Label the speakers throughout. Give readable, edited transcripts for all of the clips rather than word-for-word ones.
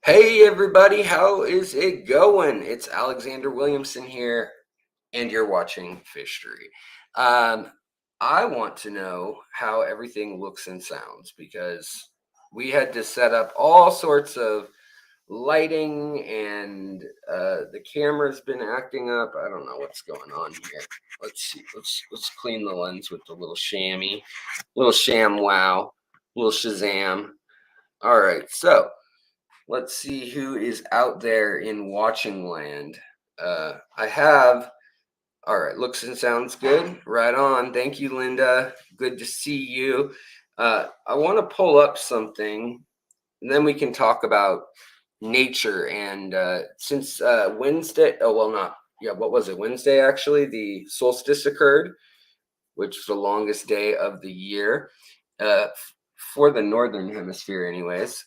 Speaker 1: Hey everybody, how is it going? It's Alexander Williamson here, and you're watching Fishery. Um, I want to know how everything looks and sounds because we had to set up all sorts of lighting, and the camera's been acting up. I don't know what's going on here. Let's see. Let's clean the lens with the little chamois, little sham wow, little Shazam. All right, so. Let's see who is out there in watching land. I have. All right, looks and sounds good. Right on. Thank you, Linda. Good to see you. I want to pull up something, and then we can talk about nature. And since Wednesday, oh, well, not, yeah, what was it? Wednesday, actually, the solstice occurred, which is the longest day of the year uh, for the northern hemisphere, anyways.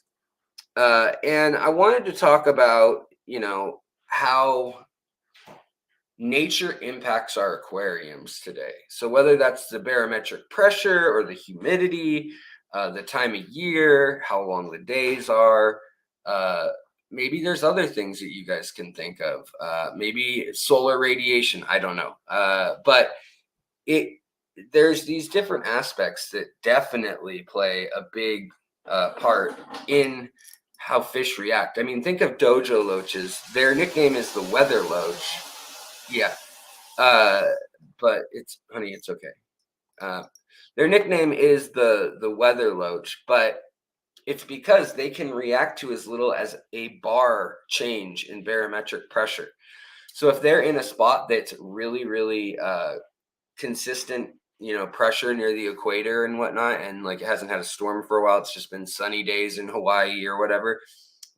Speaker 1: And I wanted to talk about, how nature impacts our aquariums today. So whether that's the barometric pressure or the humidity, the time of year, how long the days are, uh, maybe there's other things that you guys can think of. Maybe solar radiation. I don't know. But it there's these different aspects that definitely play a big part in how fish react. I mean, think of dojo loaches. Their nickname is the weather loach. Yeah, uh, but honey, it's okay. Uh, their nickname is the weather loach, but it's because they can react to as little as a bar change in barometric pressure. So if they're in a spot that's really, really consistent, pressure near the equator and whatnot, and like it hasn't had a storm for a while, it's just been sunny days in Hawaii or whatever.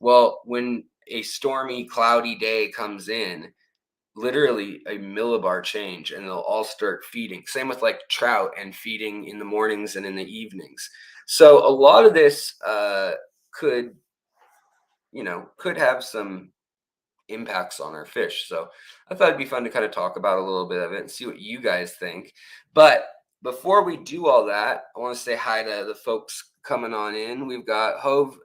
Speaker 1: Well, when a stormy, cloudy day comes in, literally a millibar change, and they'll all start feeding. Same with like trout and feeding in the mornings and in the evenings. So a lot of this could, could have some impacts on our fish. So I thought it'd be fun to kind of talk about a little bit of it and see what you guys think. But before we do all that, I want to say hi to the folks coming on in. We've got Hove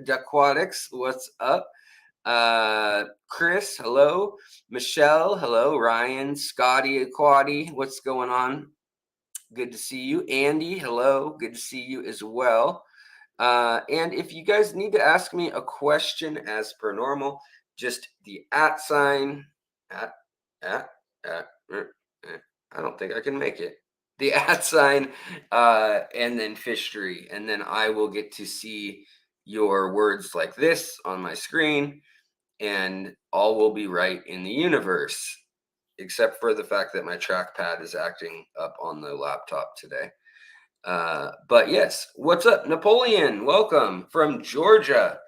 Speaker 1: Aquatics. What's up? Chris, hello. Michelle, hello. Ryan, Scotty, Aquati, what's going on? Good to see you. Andy, hello. Good to see you as well. And if you guys need to ask me a question as per normal, just the at sign, at, I don't think I can make it. The at sign, and then fishery. And then I will get to see your words like this on my screen, and all will be right in the universe, except for the fact that my trackpad is acting up on the laptop today. But yes, what's up, Napoleon? Welcome from Georgia.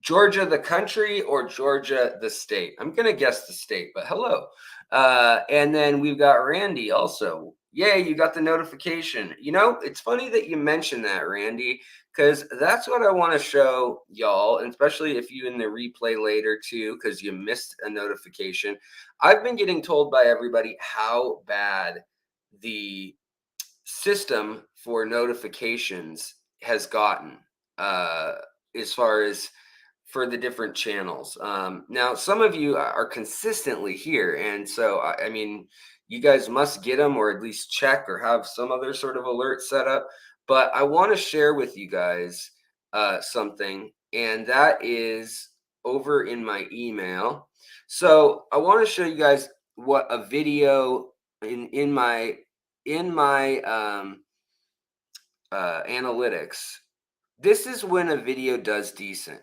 Speaker 1: Georgia, the country, or Georgia, the state? I'm going to guess the state, but hello. And then we've got Randy also. Yay, you got the notification. It's funny that you mentioned that, Randy, because that's what I want to show y'all, and especially if you in the replay later too, because you missed a notification. I've been getting told by everybody how bad the system for notifications has gotten, as far as for the different channels. Now, some of you are consistently here, and so I mean, you guys must get them or at least check or have some other sort of alert set up. But I want to share with you guys something, and that is over in my email. So I want to show you guys what a video in my analytics. This is when a video does decent.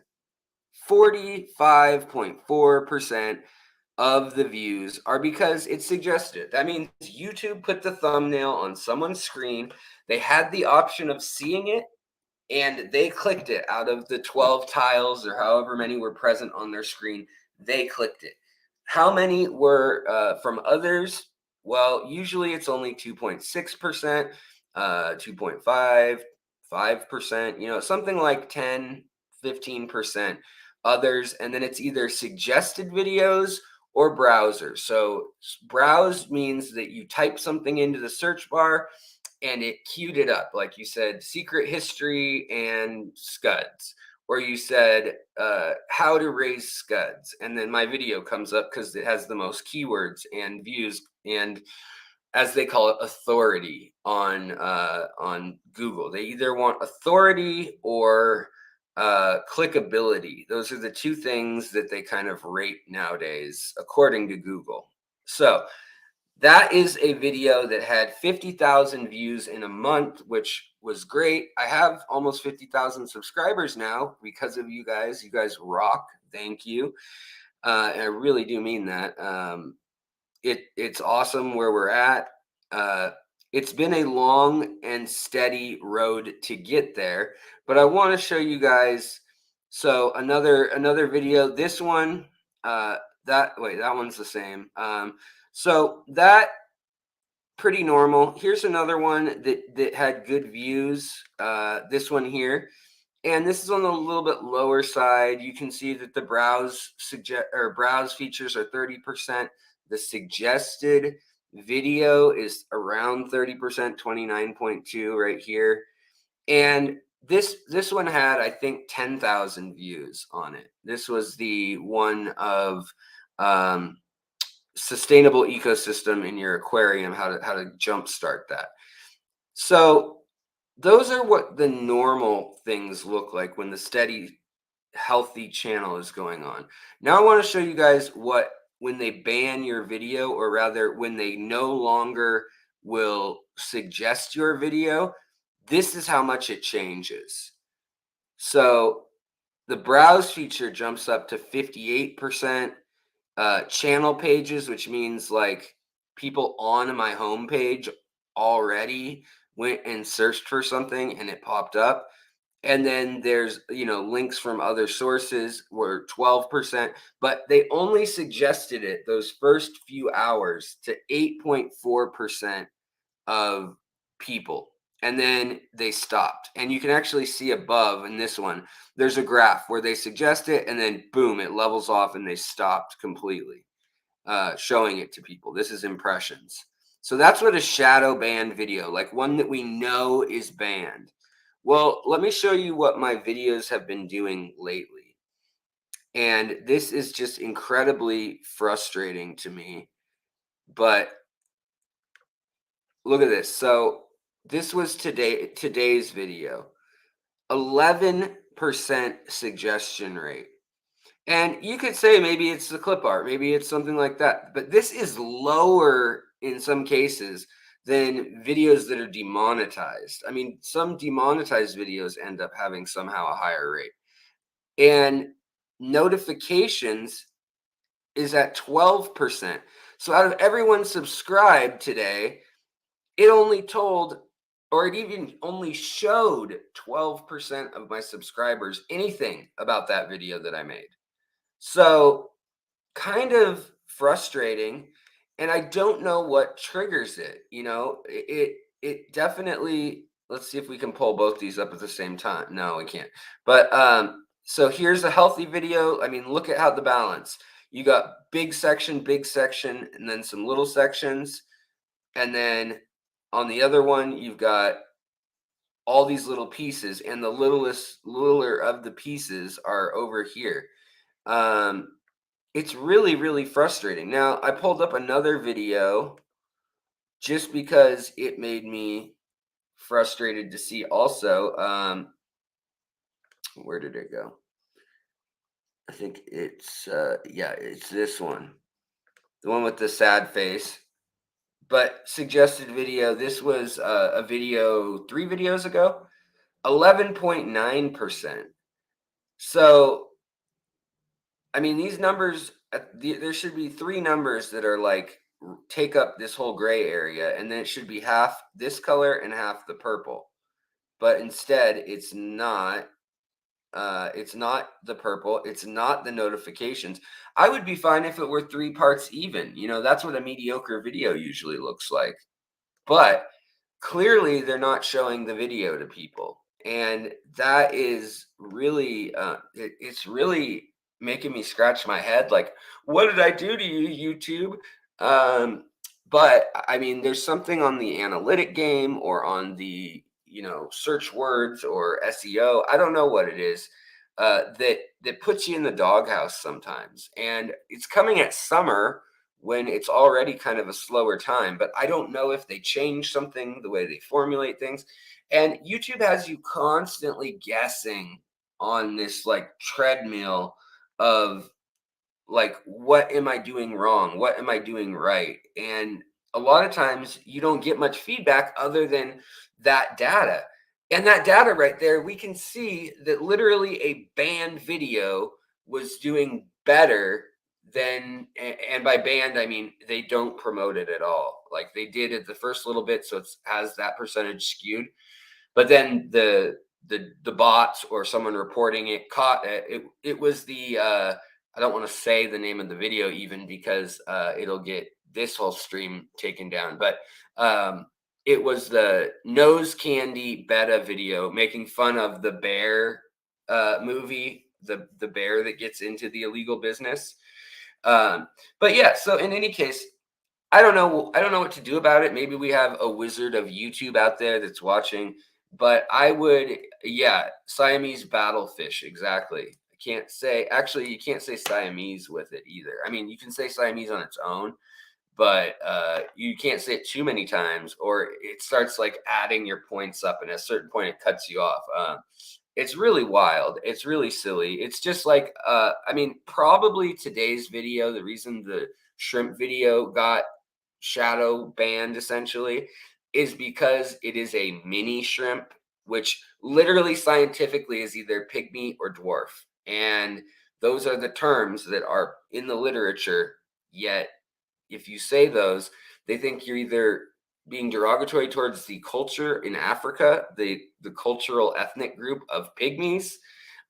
Speaker 1: 45.4% of the views are because it suggested it. That means YouTube put the thumbnail on someone's screen. They had the option of seeing it, and they clicked it. Out of the 12 tiles or however many were present on their screen, they clicked it. How many were from others? Well, usually it's only 2.6%, 2.5, 5%, something like 10, 15% others. And then it's either suggested videos or browsers. So browse means that you type something into the search bar and it queued it up. Like you said, secret history and scuds. or you said how to raise scuds, and then my video comes up because it has the most keywords and views and, as they call it, authority on Google. They either want authority or clickability. Those are the two things that they kind of rate nowadays, according to Google. So that is a video that had 50,000 views in a month, which was great. I have almost 50,000 subscribers now because of you guys. You guys rock. Thank you. And I really do mean that. It's awesome where we're at. It's been a long and steady road to get there, but I want to show you guys. So another video. This one, that one's the same. So that pretty normal. Here's another one that had good views. This one here, and this is on the little bit lower side. You can see that the browse features are 30%. The suggested video is around 30%, 29.2 right here. And this one had, I think, 10,000 views on it. This was the one of sustainable ecosystem in your aquarium, how to jumpstart that. So those are what the normal things look like when the steady, healthy channel is going on. Now I want to show you guys what, when they ban your video, or rather when they no longer will suggest your video, this is how much it changes. So the browse feature jumps up to 58%. Channel pages, which means like people on my homepage already went and searched for something and it popped up. And then there's, links from other sources were 12%, but they only suggested it those first few hours to 8.4% of people. And then they stopped. And you can actually see above in this one, there's a graph where they suggest it and then boom, it levels off and they stopped completely showing it to people. This is impressions. So that's what a shadow banned video, like one that we know is banned. Well, let me show you what my videos have been doing lately. And this is just incredibly frustrating to me. But look at this. So this was today's video. 11% suggestion rate. And you could say maybe it's the clip art, maybe it's something like that. But this is lower in some cases than videos that are demonetized. I mean, some demonetized videos end up having somehow a higher rate. And notifications is at 12%. So out of everyone subscribed today, it only told, or it even only showed 12% of my subscribers anything about that video that I made. So kind of frustrating. And I don't know what triggers it. It definitely, let's see if we can pull both these up at the same time. No, we can't. But so here's a healthy video. I mean, look at how the balance. You got big section, and then some little sections. And then on the other one, you've got all these little pieces, and the littler of the pieces are over here. It's really, really frustrating. Now, I pulled up another video just because it made me frustrated to see also. Where did it go? I think it's, it's this one. The one with the sad face. But suggested video, this was a video 3 videos ago, 11.9%. So, I mean, these numbers, there should be 3 numbers that are like, take up this whole gray area, and then it should be half this color and half the purple. But instead, it's not. It's not the purple. It's not the notifications. I would be fine if it were 3 parts even. That's what a mediocre video usually looks like. But clearly, they're not showing the video to people. And that is really, it's really making me scratch my head. Like, what did I do to you, YouTube? But I mean, there's something on the analytic game or on the, search words or SEO. I don't know what it is. that puts you in the doghouse sometimes. And it's coming at summer when it's already kind of a slower time. But I don't know if they change something, the way they formulate things. And YouTube has you constantly guessing on this like treadmill of like, what am I doing wrong? What am I doing right? And a lot of times you don't get much feedback other than that data. And that data right there, we can see that literally a banned video was doing better than, and by banned, I mean they don't promote it at all. Like they did it the first little bit, so it has that percentage skewed. But then the bots or someone reporting it caught it. It was the I don't want to say the name of the video even because it'll get this whole stream taken down. But it was the nose candy beta video making fun of the bear movie, the bear that gets into the illegal business. But yeah, so in any case, I don't know. I don't know what to do about it. Maybe we have a wizard of YouTube out there that's watching. But I would, yeah, Siamese battlefish, exactly. I can't say, actually, you can't say Siamese with it either. I mean, you can say Siamese on its own, but you can't say it too many times, or it starts like adding your points up, and at a certain point, it cuts you off. It's really wild. It's really silly. It's just like, I mean, probably today's video, the reason the shrimp video got shadow banned essentially is because it is a mini shrimp, which literally scientifically is either pygmy or dwarf. And those are the terms that are in the literature. Yet, if you say those, they think you're either being derogatory towards the culture in Africa, the cultural ethnic group of pygmies,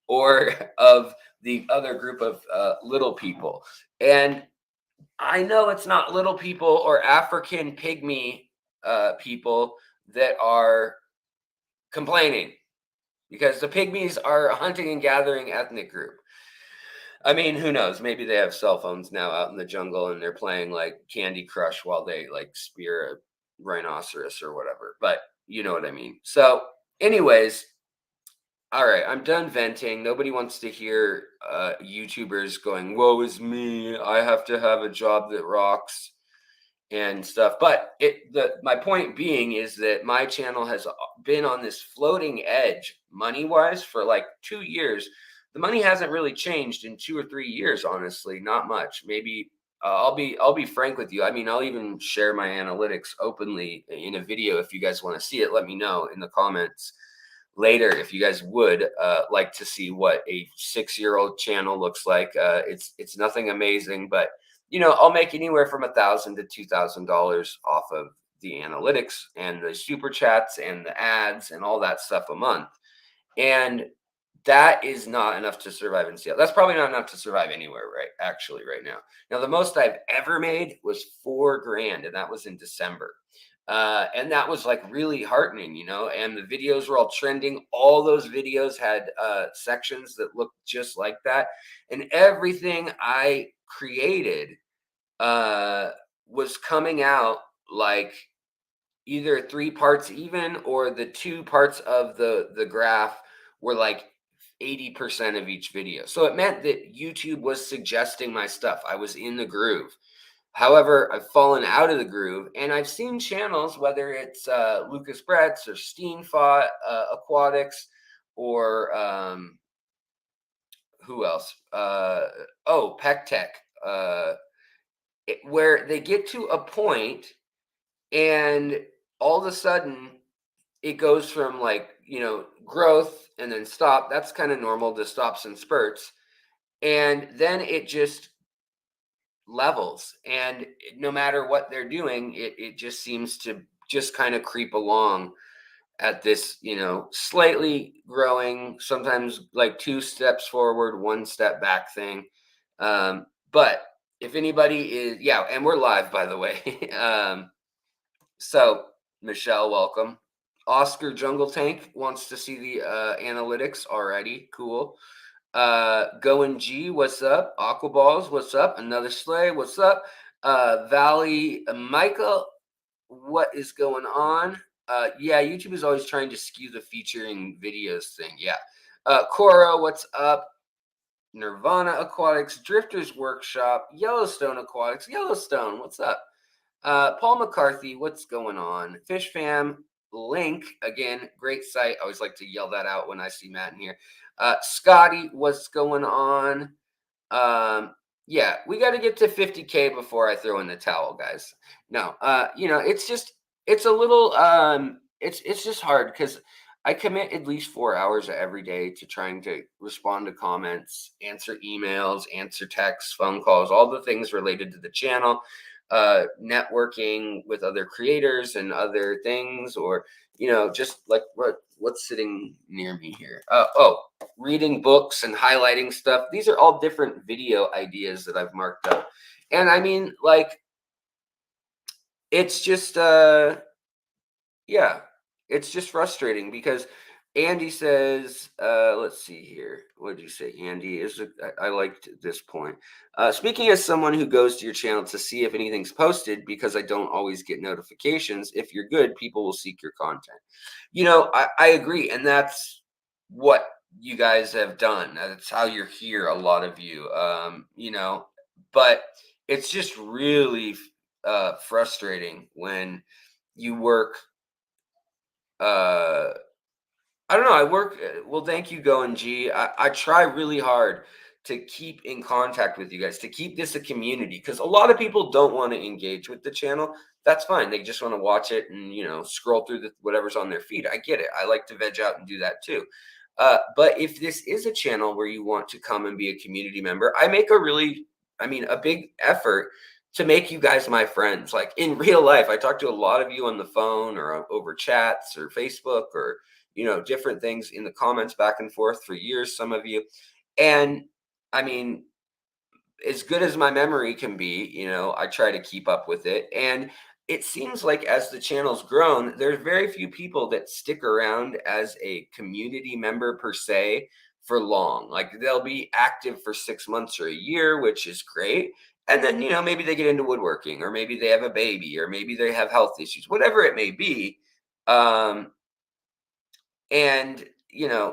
Speaker 1: or of the other group of little people. And I know it's not little people or African pygmy people that are complaining, because the pygmies are a hunting and gathering ethnic group. I mean, who knows? Maybe they have cell phones now out in the jungle and they're playing like Candy Crush while they like spear a rhinoceros or whatever. But you know what I mean. So, anyways, all right, I'm done venting. Nobody wants to hear YouTubers going, "Woe is me! I have to have a job that rocks," and stuff. But my point being is that my channel has been on this floating edge money wise for like 2 years. The money hasn't really changed in 2 or 3 years, honestly, not much. Maybe I'll be frank with you. I mean, I'll even share my analytics openly in a video if you guys want to see it. Let me know in the comments later if you guys would like to see what a 6-year-old channel looks like. It's nothing amazing, but you know, I'll make anywhere from $1,000 to $2,000 off of the analytics and the super chats and the ads and all that stuff a month. And that is not enough to survive in Seattle. That's probably not enough to survive anywhere, right? Actually, right now. Now, the most I've ever made was $4,000, and that was in December. And that was like really heartening, you know. And the videos were all trending. All those videos had sections that looked just like that, and everything I created was coming out like either 3 parts even, or the 2 parts of the graph were like 80% of each video. So it meant that YouTube was suggesting my stuff. I was in the groove. However, I've fallen out of the groove, and I've seen channels, whether it's Lucas Bretz or Steenfot Aquatics, or who else? Peck Tech, where they get to a point and all of a sudden it goes from like, you know, growth and then stop. That's kind of normal, the stops and spurts. And then it just levels. And no matter what they're doing, it just seems to just kind of creep along at this, you know, slightly growing, sometimes like 2 steps forward, 1 step back thing. But if anybody is, yeah, and we're live, by the way. So, Michelle, welcome. Oscar Jungle Tank wants to see the analytics already. Cool. Going G, what's up? Aquaballs, what's up? Another Slay, what's up? Valley Michael, what is going on? Yeah, YouTube is always trying to skew the featuring videos thing. Yeah. Cora, what's up? Nirvana Aquatics, Drifters Workshop, Yellowstone Aquatics. Yellowstone, what's up? Paul McCarthy, what's going on? Fish Fam, Link, again, great site. I always like to yell that out when I see Matt in here. Scotty, what's going on? Yeah, we got to get to 50K before I throw in the towel, guys. No, it's a little, it's just hard because I commit at least 4 hours every day to trying to respond to comments, answer emails, answer texts, phone calls, all the things related to the channel, networking with other creators and other things, or just like what's sitting near me here. Reading books and highlighting stuff. These are all different video ideas that I've marked up. And I mean, like, it's just it's just frustrating because Andy says, let's see here. What did you say, Andy? I liked this point. Speaking as someone who goes to your channel to see if anything's posted because I don't always get notifications, if you're good, people will seek your content. I agree. And that's what you guys have done. That's how you're here, a lot of you. But it's just really frustrating when you work I don't know. I work. Well, thank you, Go and G. I try really hard to keep in contact with you guys, to keep this a community, because a lot of people don't want to engage with the channel. That's fine. They just want to watch it and scroll through whatever's on their feed. I get it. I like to veg out and do that too. But if this is a channel where you want to come and be a community member, I make a big effort to make you guys my friends. Like in real life, I talk to a lot of you on the phone or over chats or Facebook or different things in the comments back and forth for years, some of you. And I mean, as good as my memory can be, I try to keep up with it. And it seems like as the channel's grown, there's very few people that stick around as a community member per se for long. Like they'll be active for 6 months or a year, which is great. And then, maybe they get into woodworking, or maybe they have a baby, or maybe they have health issues, whatever it may be. And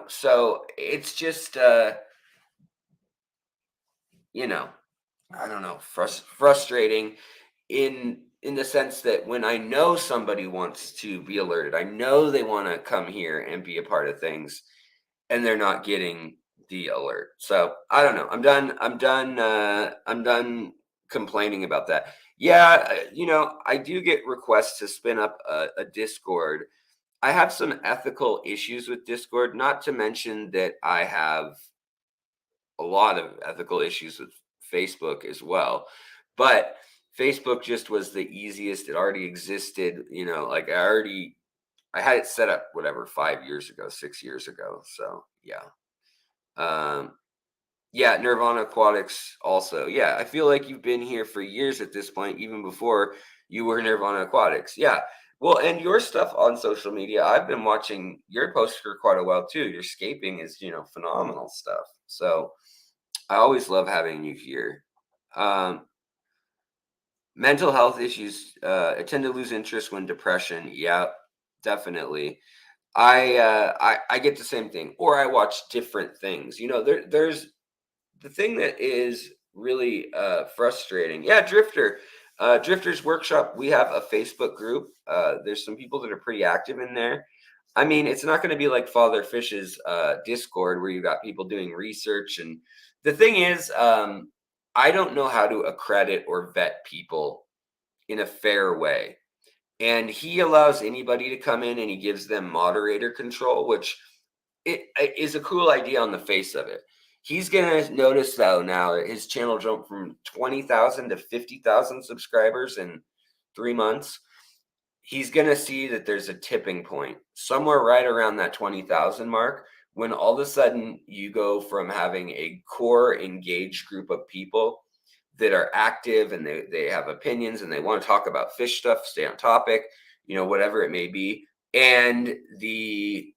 Speaker 1: so it's just I don't know, frustrating in the sense that when I know somebody wants to be alerted, I know they want to come here and be a part of things, and they're not getting the alert. So I don't know. I'm done complaining about that. Yeah, I do get requests to spin up a Discord. I have some ethical issues with Discord, not to mention that I have a lot of ethical issues with Facebook as well. But Facebook just was the easiest. It already existed, like I had it set up, whatever, 5 years ago, 6 years ago. So yeah. Yeah, Nirvana Aquatics also. Yeah, I feel like you've been here for years at this point, even before you were Nirvana Aquatics. Yeah. Well, and your stuff on social media, I've been watching your posts for quite a while too. Your scaping is, phenomenal stuff. So I always love having you here. Mental health issues. I tend to lose interest when depression. Yeah, definitely. I get the same thing, or I watch different things. There's the thing that is really frustrating. Yeah, Drifters Workshop. We have a Facebook group. There's some people that are pretty active in there. I mean, it's not going to be like Father Fish's Discord where you got people doing research. And the thing is, I don't know how to accredit or vet people in a fair way. And he allows anybody to come in and he gives them moderator control, which it is a cool idea on the face of it. He's going to notice, though, now that his channel jumped from 20,000 to 50,000 subscribers in 3 months. He's going to see that there's a tipping point somewhere right around that 20,000 mark, when all of a sudden you go from having a core engaged group of people that are active and they have opinions and they want to talk about fish stuff, stay on topic, whatever it may be. And the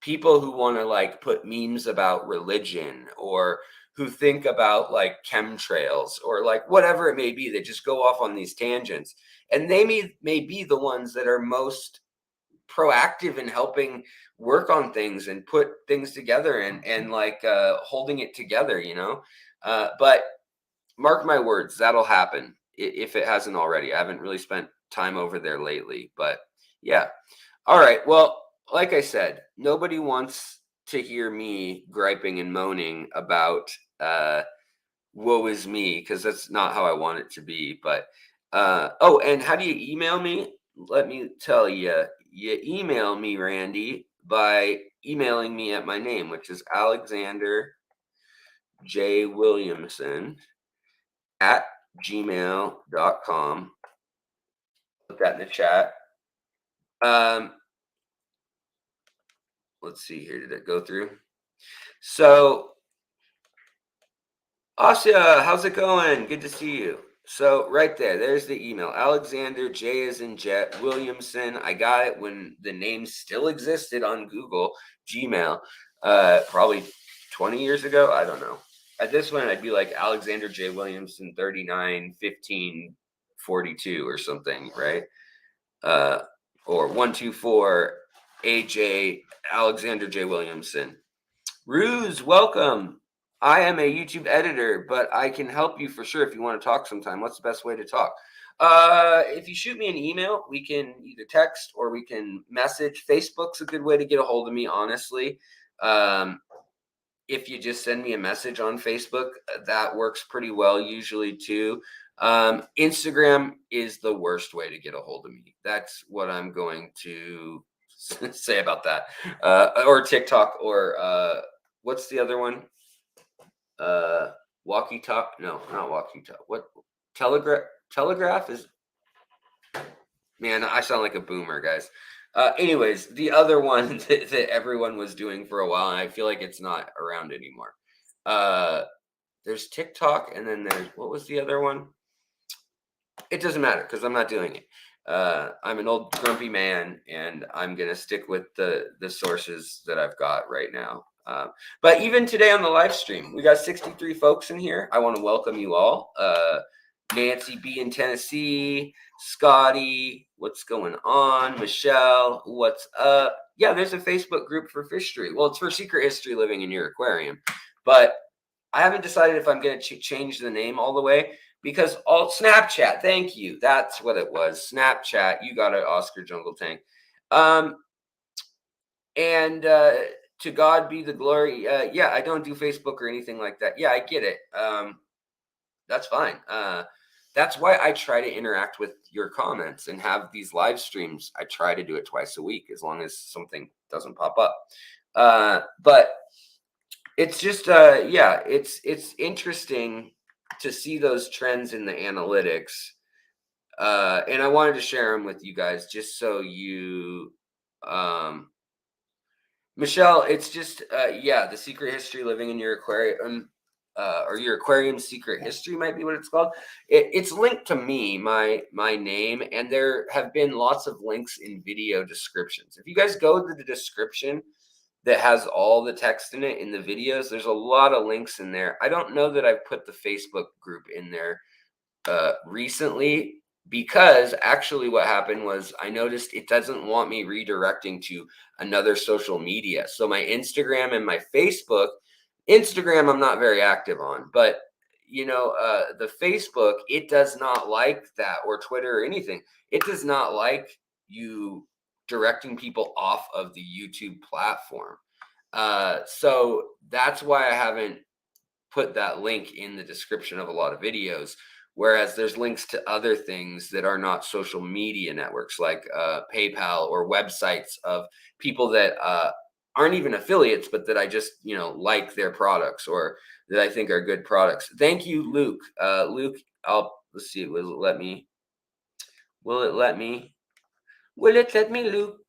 Speaker 1: people who want to like put memes about religion, or who think about like chemtrails, or like whatever it may be, they just go off on these tangents. And they may be the ones that are most proactive in helping work on things and put things together and like holding it together, but mark my words, that'll happen if it hasn't already. I haven't really spent time over there lately, but yeah. All right. Well, like I said, nobody wants to hear me griping and moaning about woe is me, because that's not how I want it to be. But oh, and how do you email me? Let me tell you, you email me, Randy, by emailing me at my name, which is Alexander J. Williamson at gmail.com. Put that in the chat. Let's see here. Did it go through? So, Asya, how's it going? Good to see you. So, right there's the email. Alexander J is in Jet Williamson. I got it when the name still existed on Google, Gmail, probably 20 years ago. I don't know. At this one, I'd be like Alexander J Williamson 39 15 42 or something, right? Or 124 AJ Alexander J Williamson. Ruse, welcome. I am a YouTube editor, but I can help you for sure if you want to talk sometime. What's the best way to talk? If you shoot me an email, we can either text or we can message. Facebook's a good way to get a hold of me, honestly. If you just send me a message on Facebook, that works pretty well usually too. Instagram is the worst way to get a hold of me. That's what I'm going to say about that. Or TikTok, or what's the other one? Walkie talk? No, not walkie talk. What? Telegraph is. Man, I sound like a boomer, guys. Anyways, the other one that everyone was doing for a while, and I feel like it's not around anymore. There's TikTok, and then there's, what was the other one? It doesn't matter because I'm not doing it. I'm an old grumpy man, and I'm gonna stick with the sources that I've got right now. But even today on the live stream, we got 63 folks in here. I want to welcome you all. Nancy B in Tennessee, Scotty, what's going on? Michelle, what's up? Yeah, there's a Facebook group for fishery. Well, it's for secret history living in your aquarium, but I haven't decided if I'm going to change the name all the way, because all Snapchat. Thank you. That's what it was. Snapchat. You got it, Oscar Jungle Tank. And to God be the glory. Yeah, I don't do Facebook or anything like that. Yeah, I get it. That's fine. That's why I try to interact with your comments and have these live streams. I try to do it twice a week, as long as something doesn't pop up. But it's just, yeah, it's interesting to see those trends in the analytics. And I wanted to share them with you guys just so you, Michelle, it's just, yeah, the secret history living in your aquarium, or your aquarium secret history might be what it's called. It's linked to me, my name, and there have been lots of links in video descriptions. If you guys go to the description that has all the text in it in the videos, there's a lot of links in there. I don't know that I've put the Facebook group in there recently, because actually what happened was I noticed it doesn't want me redirecting to another social media. So my Instagram and my Facebook, Instagram I'm not very active on, but the Facebook, it does not like that, or Twitter or anything. It does not like you directing people off of the YouTube platform. So that's why I haven't put that link in the description of a lot of videos. Whereas there's links to other things that are not social media networks, like PayPal or websites of people that aren't even affiliates, but that I just, like their products, or that I think are good products. Thank you, Luke. Luke, let's see. Will it let me? Will it let me? Will it let me, Luke?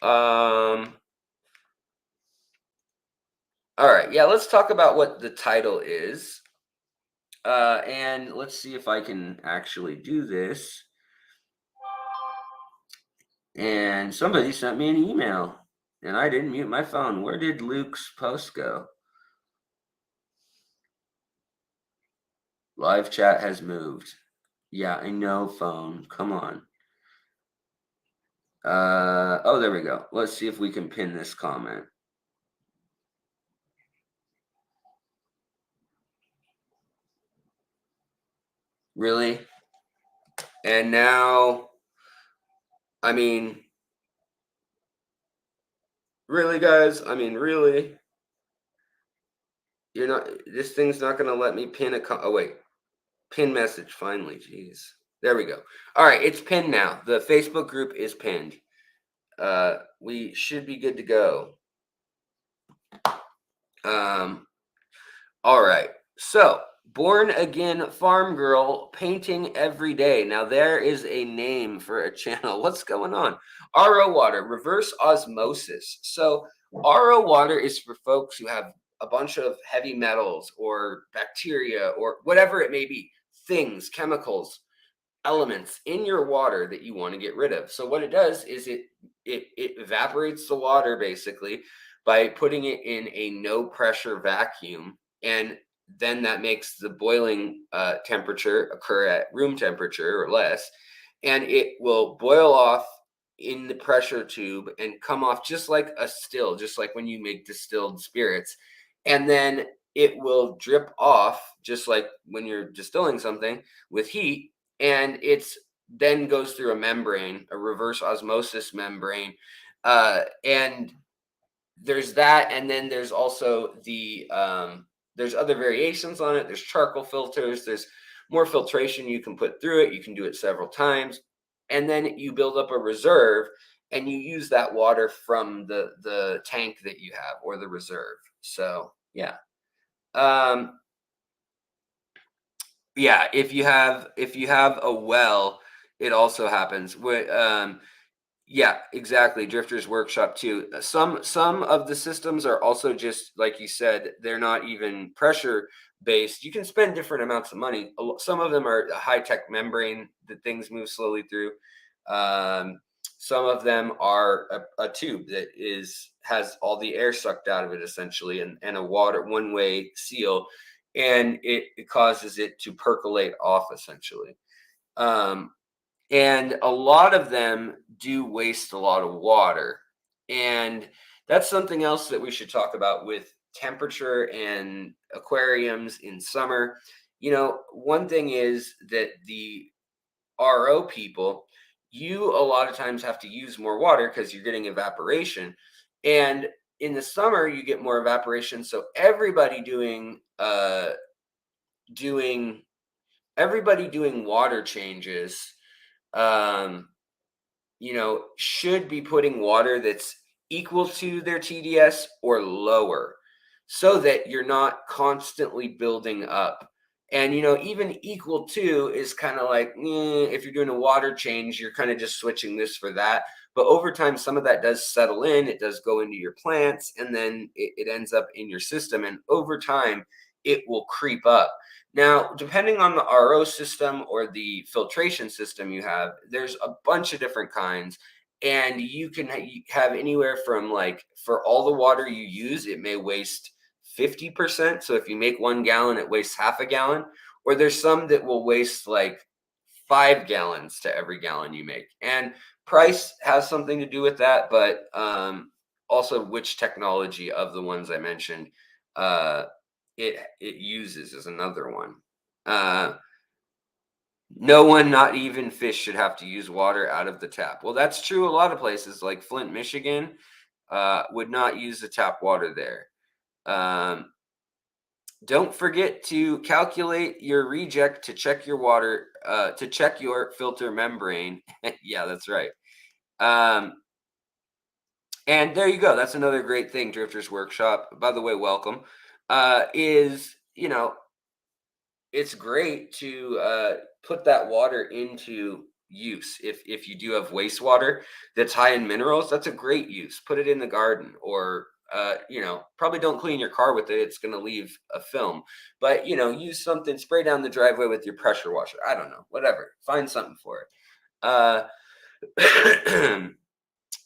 Speaker 1: All right. Yeah, let's talk about what the title is. And let's see if I can actually do this. And somebody sent me an email, and I didn't mute my phone. Where did Luke's post go? Live chat has moved. Yeah, I know, phone. Come on. Oh, there we go. Let's see if we can pin this comment. Really? And now, I mean, really, guys? I mean, really? You're not, this thing's not going to let me pin oh, wait. Pin message, finally. Jeez. There we go. All right, it's pinned now. The Facebook group is pinned. We should be good to go. All right. So, born again farm girl painting every day. Now there is a name for a channel. What's going on? RO water, reverse osmosis. So, RO water is for folks who have a bunch of heavy metals or bacteria or whatever it may be, things, chemicals, elements in your water that you want to get rid of. So what it does is it evaporates the water basically by putting it in a no pressure vacuum, and then that makes the boiling temperature occur at room temperature or less, and it will boil off in the pressure tube and come off just like a still, just like when you make distilled spirits, and then it will drip off just like when you're distilling something with heat, and it's then goes through a membrane, a reverse osmosis membrane, and there's that, and then there's also there's other variations on it. There's charcoal filters. There's more filtration you can put through it. You can do it several times, and then you build up a reserve, and you use that water from the tank that you have or the reserve. So yeah. Um, Yeah, if you have a well, it also happens. Yeah, exactly. Drifters Workshop too. Some of the systems are also just like you said, they're not even pressure based. You can spend different amounts of money. Some of them are a high tech membrane that things move slowly through. Um, some of them are a tube that has all the air sucked out of it essentially, and a water one way seal, and it causes it to percolate off essentially. Um, and a lot of them do waste a lot of water, and that's something else that we should talk about with temperature and aquariums in summer. You know, one thing is that the RO people, you a lot of times have to use more water because you're getting evaporation, and in the summer you get more evaporation, so doing everybody doing water changes, um should be putting water that's equal to their TDS or lower, so that you're not constantly building up. And, even equal to is kind of like, if you're doing a water change, you're kind of just switching this for that. But over time, some of that does settle in, it does go into your plants, and then it ends up in your system. And over time, it will creep up. Now, depending on the RO system or the filtration system you have, there's a bunch of different kinds. And you can have anywhere from, like, for all the water you use, it may waste 50%. So if you make 1 gallon, it wastes half a gallon. Or there's some that will waste like 5 gallons to every gallon you make. And price has something to do with that, but also which technology of the ones I mentioned uh, it uses is another one. Uh, no one, not even fish, should have to use water out of the tap. Well, that's true. A lot of places like Flint, Michigan, would not use the tap water there. Don't forget to calculate your reject to check your water, to check your filter membrane. Yeah, that's right. And there you go. That's another great thing, Drifters Workshop. By the way, welcome. Is, it's great to put that water into use. If you do have wastewater that's high in minerals, that's a great use. Put it in the garden, or probably don't clean your car with it. It's going to leave a film. But use something, spray down the driveway with your pressure washer. I don't know, whatever. Find something for it.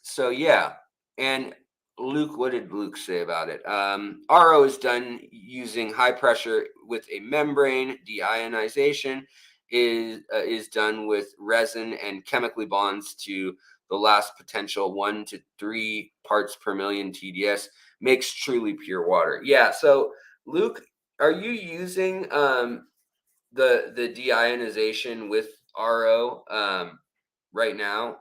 Speaker 1: So yeah, and Luke, what did Luke say about it? RO is done using high pressure with a membrane. Deionization is done with resin and chemically bonds to the last potential 1 to 3 parts per million TDS makes truly pure water. Yeah. So Luke, are you using the deionization with RO right now,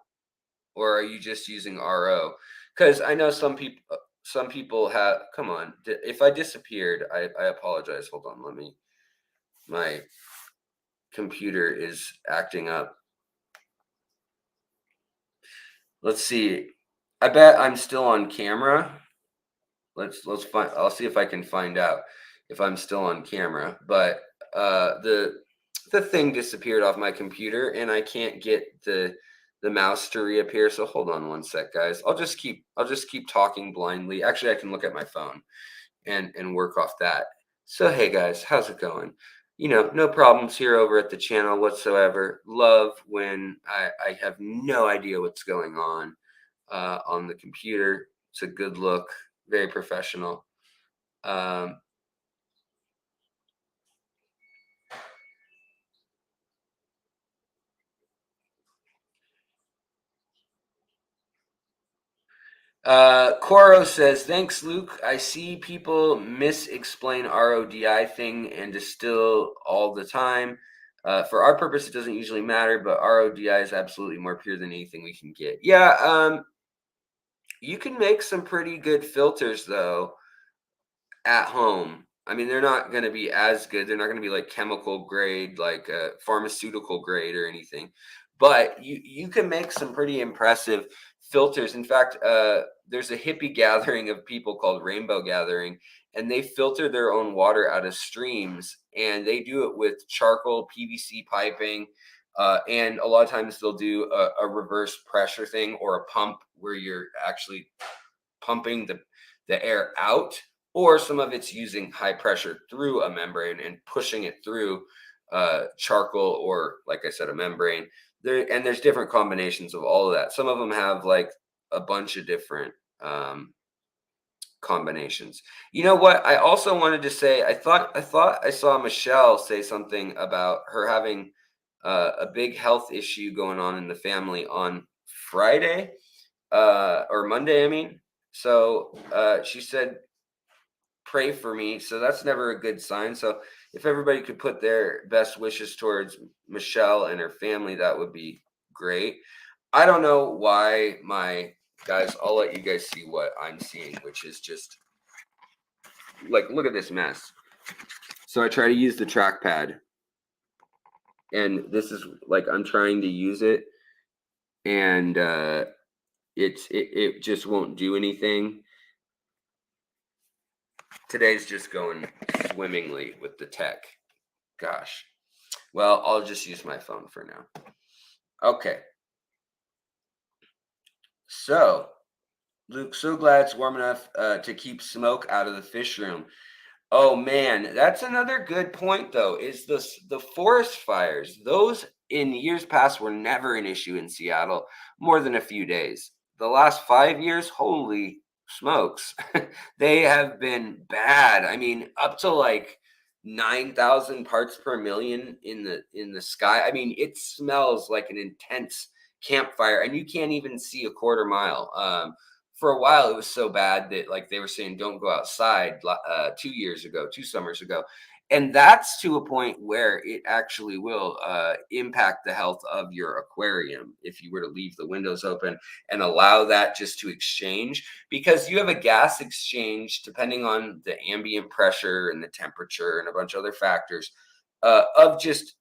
Speaker 1: or are you just using RO? Because I know some people have. Come on, if I disappeared, I apologize. Hold on, let me. My computer is acting up. Let's see. I bet I'm still on camera. Let's find. I'll see if I can find out if I'm still on camera. But the thing disappeared off my computer, and I can't get the mouse to reappear. So hold on one sec, guys. I'll just keep talking blindly. Actually, I can look at my phone and work off that. So hey guys, how's it going? No problems here over at the channel whatsoever. Love when I have no idea what's going on the computer. It's a good look, very professional. Um, Coro says, thanks, Luke. I see people misexplain RODI thing and distill all the time. For our purpose, it doesn't usually matter, but RODI is absolutely more pure than anything we can get. Yeah, you can make some pretty good filters, though, at home. I mean, they're not going to be as good. They're not going to be like chemical grade, like pharmaceutical grade or anything. But you can make some pretty impressive filters. In fact, there's a hippie gathering of people called Rainbow Gathering, and they filter their own water out of streams, and they do it with charcoal PVC piping. And a lot of times they'll do a reverse pressure thing or a pump where you're actually pumping the air out, or some of it's using high pressure through a membrane and pushing it through charcoal or, like I said, a membrane. There's different combinations of all of that. Some of them have like a bunch of different combinations. You know what? I also wanted to say, I thought I saw Michelle say something about her having a big health issue going on in the family on Friday or Monday, I mean. So she said, pray for me. So that's never a good sign. So if everybody could put their best wishes towards Michelle and her family, that would be great. I don't know why my guys, I'll let you guys see what I'm seeing, which is just like, look at this mess. So I try to use the trackpad, and this is like, I'm trying to use it, and it just won't do anything. Today's just going swimmingly with the tech. Gosh. Well, I'll just use my phone for now. Okay. So, Luke, so glad it's warm enough to keep smoke out of the fish room. Oh man, that's another good point though. Is the forest fires? Those in years past were never an issue in Seattle, more than a few days. The last 5 years, holy smokes, they have been bad. I mean, up to like 9,000 parts per million in the sky. I mean, it smells like an intense campfire, and you can't even see a quarter mile. For a while it was so bad that like they were saying don't go outside 2 years ago, 2 summers ago, and that's to a point where it actually will impact the health of your aquarium if you were to leave the windows open and allow that just to exchange, because you have a gas exchange depending on the ambient pressure and the temperature and a bunch of other factors of just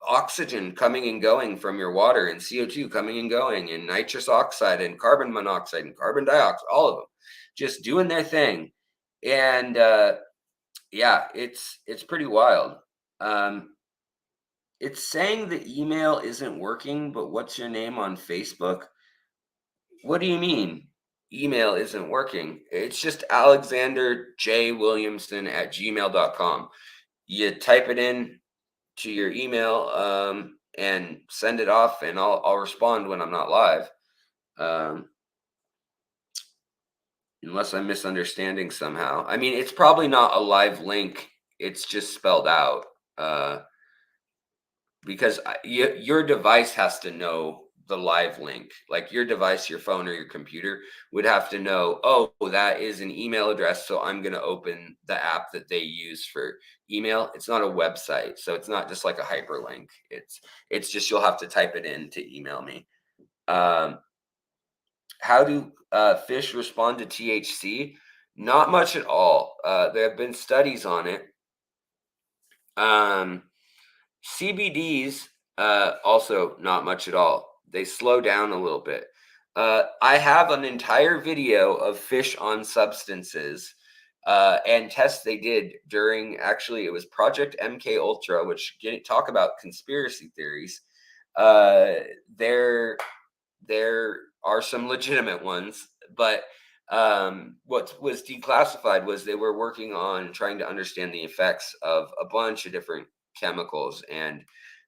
Speaker 1: oxygen coming and going from your water, and CO2 coming and going, and nitrous oxide and carbon monoxide and carbon dioxide, all of them just doing their thing. And yeah, it's pretty wild. Um, it's saying the email isn't working, but what's your name on Facebook? What do you mean email isn't working? It's just Alexander J. Williamson at gmail.com. You type it in to your email and send it off, and I'll respond when I'm not live, unless I'm misunderstanding somehow. I mean, it's probably not a live link. It's just spelled out because your device has to know the live link. Like your device, your phone or your computer would have to know, oh, that is an email address, so I'm going to open the app that they use for email. It's not a website, so it's not just like a hyperlink. It's just you'll have to type it in to email me. How do fish respond to THC? Not much at all. There have been studies on it. CBDs, also not much at all. They slow down a little bit. I have an entire video of fish on substances and tests they did during, actually, it was Project MK Ultra, which talk about conspiracy theories. There are some legitimate ones, but what was declassified was they were working on trying to understand the effects of a bunch of different chemicals and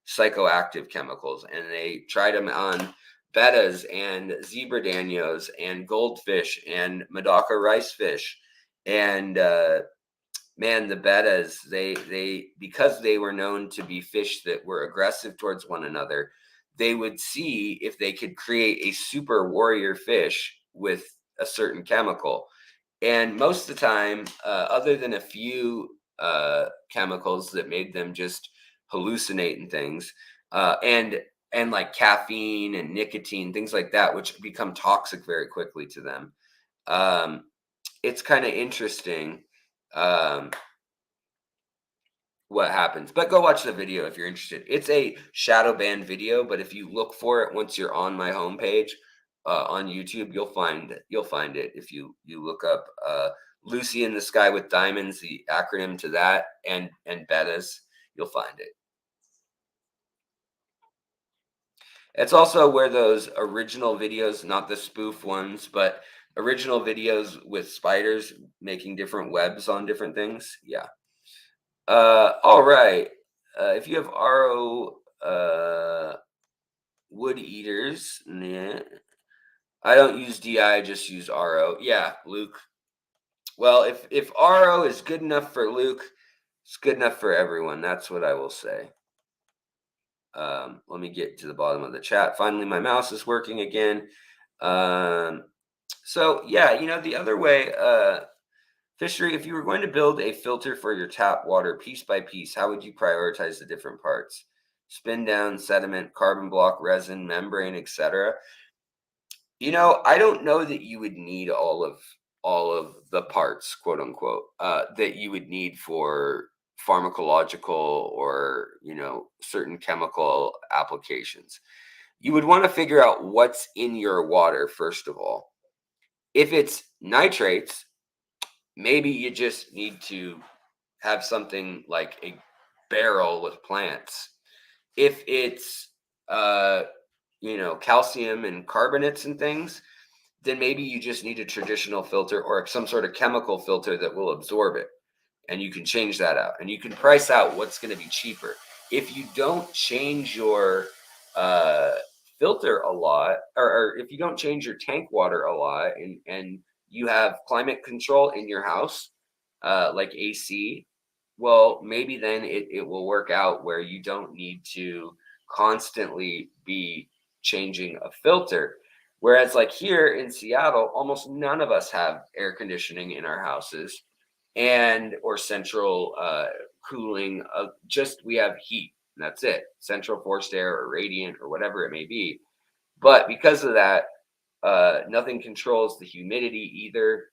Speaker 1: psychoactive chemicals, and they tried them on bettas and zebra danios and goldfish and Medaka rice fish. And man, the bettas, they because they were known to be fish that were aggressive towards one another, they would see if they could create a super warrior fish with a certain chemical. And most of the time, other than a few chemicals that made them just hallucinate and things, and like caffeine and nicotine, things like that, which become toxic very quickly to them. It's kind of interesting what happens, but go watch the video if you're interested. It's a shadow banned video, but if you look for it once you're on my homepage on YouTube, you'll find it. If you look up Lucy in the Sky with Diamonds, the acronym to that, and bettas, you'll find it. It's also where those original videos, not the spoof ones, but original videos with spiders making different webs on different things. Yeah. All right. If you have RO wood eaters, nah. I don't use DI, I just use RO. Yeah, Luke. Well, if RO is good enough for Luke, it's good enough for everyone. That's what I will say. Let me get to the bottom of the chat. Finally, my mouse is working again. So yeah, the other way, Fishery, if you were going to build a filter for your tap water piece by piece, how would you prioritize the different parts? Spin down, sediment, carbon block, resin, membrane, etc. I don't know that you would need all of the parts, quote unquote, that you would need for pharmacological or certain chemical applications. You would want to figure out what's in your water first of all. If it's nitrates, maybe you just need to have something like a barrel with plants. If it's calcium and carbonates and things, then maybe you just need a traditional filter or some sort of chemical filter that will absorb it. And you can change that out, and you can price out what's going to be cheaper. If you don't change your filter a lot, or if you don't change your tank water a lot, and you have climate control in your house, like AC, well, maybe then it will work out where you don't need to constantly be changing a filter. Whereas like here in Seattle, almost none of us have air conditioning in our houses or central cooling. Just we have heat, and that's it. Central forced air or radiant or whatever it may be. But because of that, nothing controls the humidity either,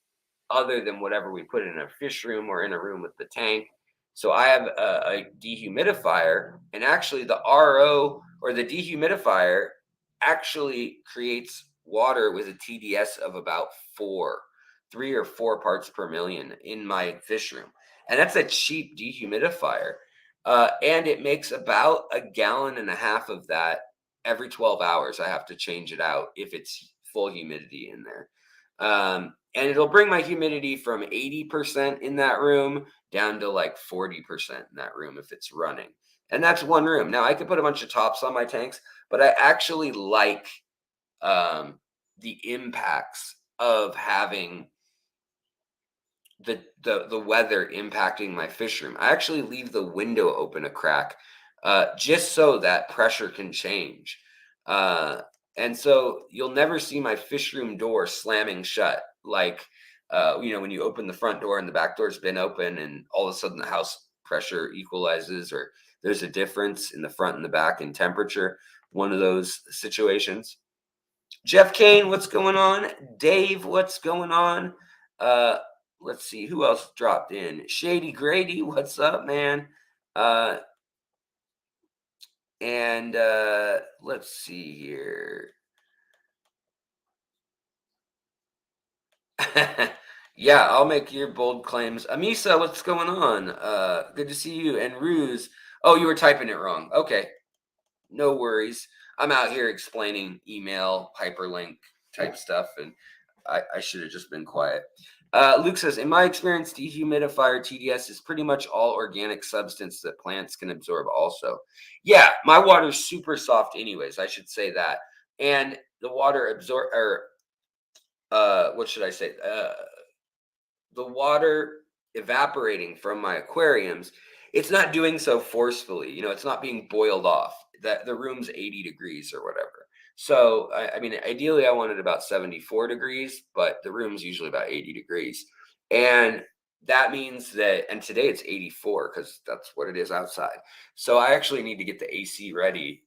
Speaker 1: other than whatever we put in a fish room or in a room with the tank. So I have a dehumidifier, and actually the RO or the dehumidifier actually creates water with a TDS of about 3 or 4 parts per million in my fish room. And that's a cheap dehumidifier. And it makes about 1.5 gallons of that every 12 hours. I have to change it out if it's full humidity in there. And it'll bring my humidity from 80% in that room down to like 40% in that room if it's running. And that's one room. Now I could put a bunch of tops on my tanks, but I actually like the impacts of having the weather impacting my fish room. I actually leave the window open a crack just so that pressure can change. And so you'll never see my fish room door slamming shut. Like, when you open the front door and the back door's been open and all of a sudden the house pressure equalizes, or there's a difference in the front and the back in temperature, one of those situations. Jeff Kane, what's going on? Dave, what's going on? Uh, let's see who else dropped in. Shady Grady, what's up, man? Uh, and let's see here. Yeah, I'll make your bold claims. Amisa, what's going on? Good to see you. And Ruse. Oh, you were typing it wrong. Okay, no worries. I'm out here explaining email hyperlink type stuff, and I should have just been quiet. Luke says, in my experience, dehumidifier TDS is pretty much all organic substance that plants can absorb also. Yeah, my water's super soft anyways, I should say that. And the water absorb, or what should I say? The water evaporating from my aquariums, it's not doing so forcefully. It's not being boiled off. That the room's 80 degrees or whatever. So I mean, ideally I want it about 74 degrees, but the room's usually about 80 degrees. And that means that, and today it's 84 because that's what it is outside. So I actually need to get the AC ready.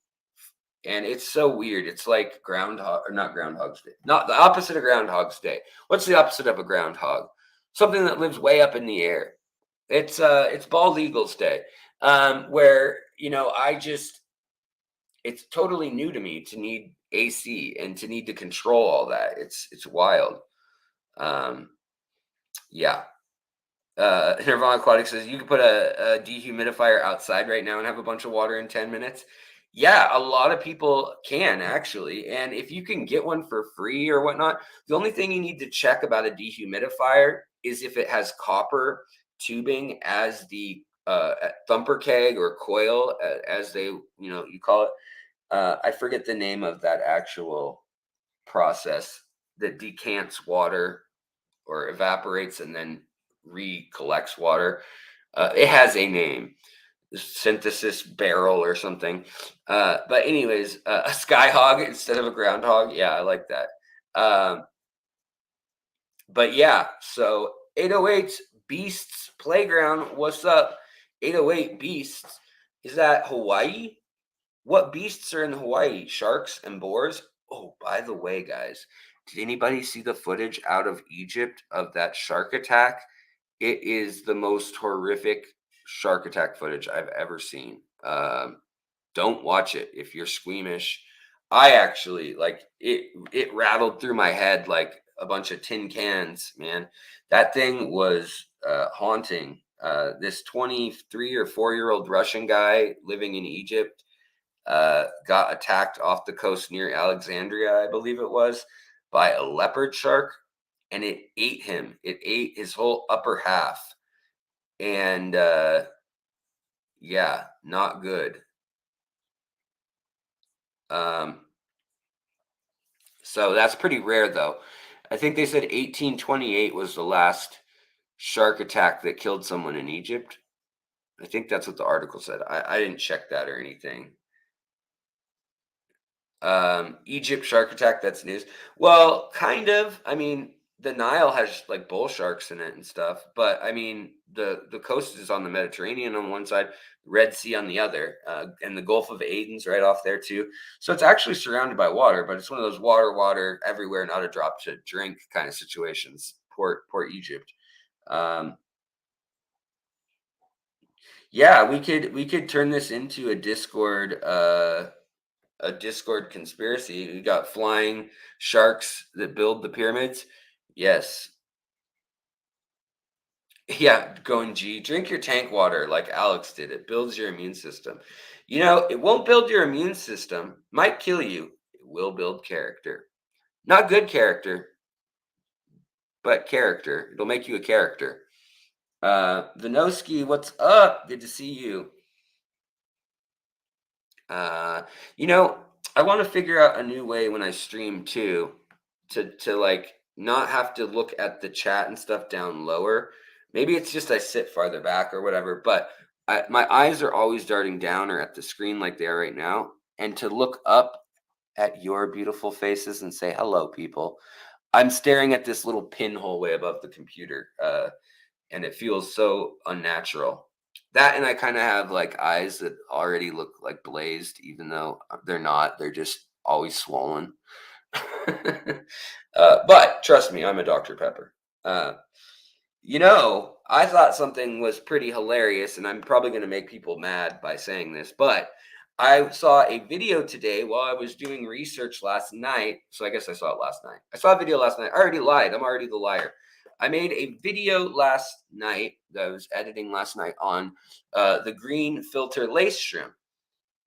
Speaker 1: And it's so weird. It's like groundhog, or not Groundhog's Day. Not the opposite of Groundhog's Day. What's the opposite of a groundhog? Something that lives way up in the air. It's Bald Eagle's Day. Where, I just, it's totally new to me to need AC and to need to control all that. It's wild. Um, yeah. Nirvana Aquatic says you can put a dehumidifier outside right now and have a bunch of water in 10 minutes. Yeah, a lot of people can actually. And if you can get one for free or whatnot, the only thing you need to check about a dehumidifier is if it has copper tubing as the thumper keg or coil, as they, you call it. I forget the name of that actual process that decants water or evaporates and then recollects water. It has a name, synthesis barrel or something. But anyways, a skyhog instead of a groundhog. Yeah, I like that. But yeah, so 808 Beasts Playground. What's up? 808 Beasts. Is that Hawaii? What beasts are in Hawaii? Sharks and boars? Oh, by the way, guys, did anybody see the footage out of Egypt of that shark attack? It is the most horrific shark attack footage I've ever seen. Don't watch it if you're squeamish. I actually like it. It rattled through my head like a bunch of tin cans, man. That thing was haunting. This 23 or 4-year-old Russian guy living in Egypt got attacked off the coast near Alexandria, I believe it was, by a leopard shark, and it ate him. It ate his whole upper half, and yeah, not good. Um, so that's pretty rare, though. I think they said 1828 was the last shark attack that killed someone in Egypt. I think that's what the article said. I didn't check that or anything. Egypt shark attack, that's news. Well, kind of. I mean, the Nile has like bull sharks in it and stuff, but I mean, the coast is on the Mediterranean on one side, Red Sea on the other, and the Gulf of Aden's right off there too. So it's actually surrounded by water, but it's one of those water everywhere, not a drop to drink kind of situations. Poor Egypt. Um, yeah, we could turn this into a Discord conspiracy. We got flying sharks that build the pyramids. Yes. Yeah, going G. Drink your tank water like Alex did. It builds your immune system. It won't build your immune system, might kill you. It will build character. Not good character, but character. It'll make you a character. Vinoski, what's up? Good to see you. Uh, you know, I want to figure out a new way when I stream too, to like not have to look at the chat and stuff down lower. Maybe it's just I sit farther back or whatever, but my eyes are always darting down or at the screen like they are right now, and to look up at your beautiful faces and say hello, people. I'm staring at this little pinhole way above the computer, and it feels so unnatural. That, and I kind of have like eyes that already look like blazed, even though they're not. They're just always swollen. But trust me, I'm a Dr. Pepper. Uh, I thought something was pretty hilarious, and I'm probably going to make people mad by saying this, but I saw a video today while I was doing research last night. So I guess I saw it last night. I saw a video last night. I already lied. I'm already the liar. I made a video last night that I was editing last night on the green filter lace shrimp.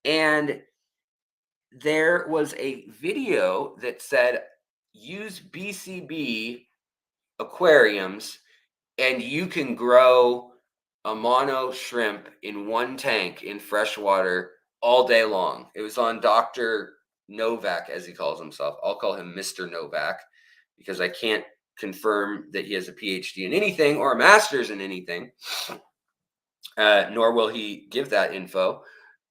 Speaker 1: And there was a video that said, use BCB aquariums and you can grow a mono shrimp in one tank in fresh water all day long. It was on Dr. Novak, as he calls himself. I'll call him Mr. Novak because I can't confirm that he has a PhD in anything or a master's in anything, nor will he give that info,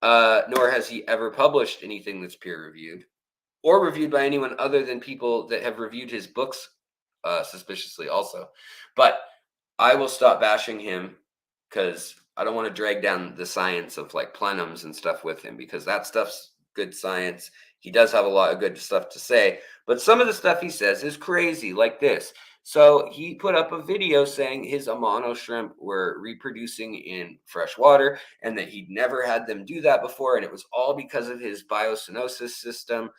Speaker 1: nor has he ever published anything that's peer reviewed or reviewed by anyone other than people that have reviewed his books suspiciously also. But I will stop bashing him because I don't want to drag down the science of like plenums and stuff with him, because that stuff's good science. He does have a lot of good stuff to say, but some of the stuff he says is crazy, like this. So he put up a video saying his Amano shrimp were reproducing in fresh water and that he'd never had them do that before. And it was all because of his biocenosis system,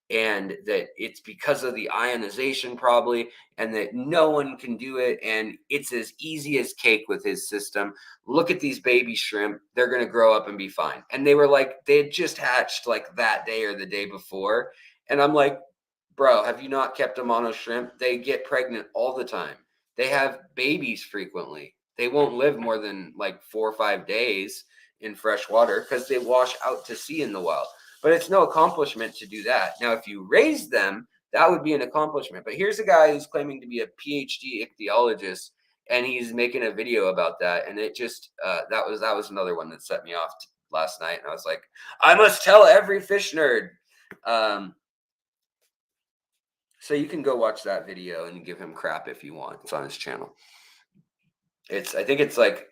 Speaker 1: and that it's because of the ionization probably, and that no one can do it, and it's as easy as cake with his system. Look at these baby shrimp, they're going to grow up and be fine. And they were like, they had just hatched like that day or the day before, and I'm like, bro, have you not kept a mono shrimp? They get pregnant all the time, they have babies frequently, they won't live more than like 4 or 5 days in fresh water because they wash out to sea in the wild. But it's no accomplishment to do that. Now, if you raise them, that would be an accomplishment. But here's a guy who's claiming to be a PhD ichthyologist, and he's making a video about that. And it just that was another one that set me off last night. And I was like, I must tell every fish nerd. So you can go watch that video and give him crap if you want. It's on his channel. I think it's like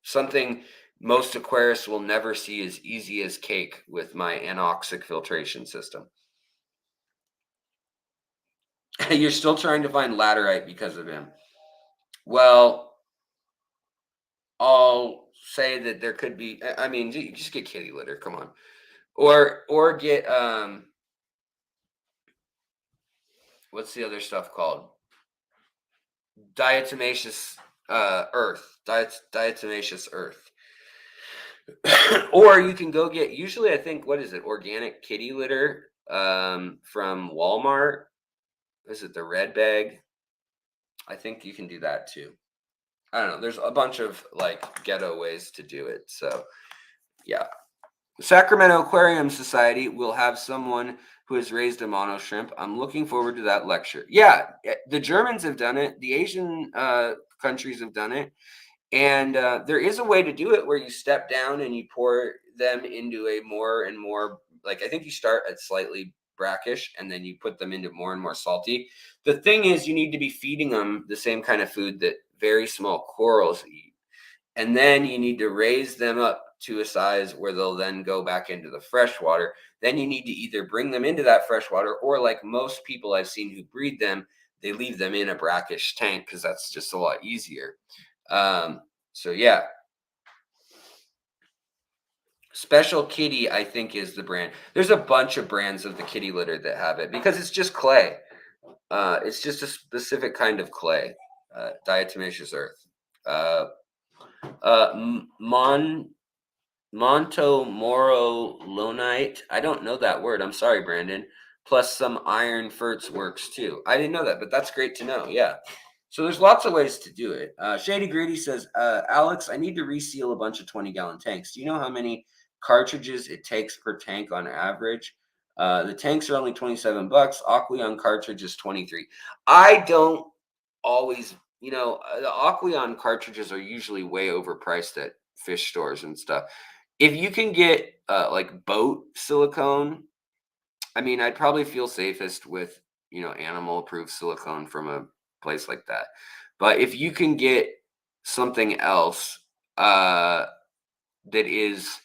Speaker 1: something most aquarists will never see as easy as cake with my anoxic filtration system. You're still trying to find laterite because of him. Well, I'll say that there could be, I mean, just get kitty litter, come on. Or get what's the other stuff called? Diatomaceous earth. Diatomaceous earth. Or you can go get, usually I think, what is it, organic kitty litter from Walmart. Is it the red bag? I think you can do that too. I don't know. There's a bunch of like ghetto ways to do it. So yeah. The Sacramento Aquarium Society will have someone who has raised a mono shrimp. I'm looking forward to that lecture. Yeah, the Germans have done it. The Asian countries have done it. And there is a way to do it where you step down and you pour them into a more and more, like, I think you start at slightly brackish and then you put them into more and more salty. The thing is, you need to be feeding them the same kind of food that very small corals eat. And then you need to raise them up to a size where they'll then go back into the fresh water. Then you need to either bring them into that fresh water, or like most people I've seen who breed them, they leave them in a brackish tank because that's just a lot easier. So yeah, Special Kitty, I think, is the brand. There's a bunch of brands of the kitty litter that have it because it's just clay. It's just a specific kind of clay, diatomaceous earth. Montomorolonite. I don't know that word. I'm sorry, Brandon. Plus some iron ferts works too. I didn't know that, but that's great to know. Yeah. So there's lots of ways to do it. Shady Greedy says, Alex, I need to reseal a bunch of 20-gallon tanks. Do you know how many cartridges it takes per tank on average? The tanks are only $27. Aqueon cartridge is 23. I don't always, the Aqueon cartridges are usually way overpriced at fish stores and stuff. If you can get like boat silicone, I mean, I'd probably feel safest with, animal approved silicone from a place like that. But if you can get something else uh, that is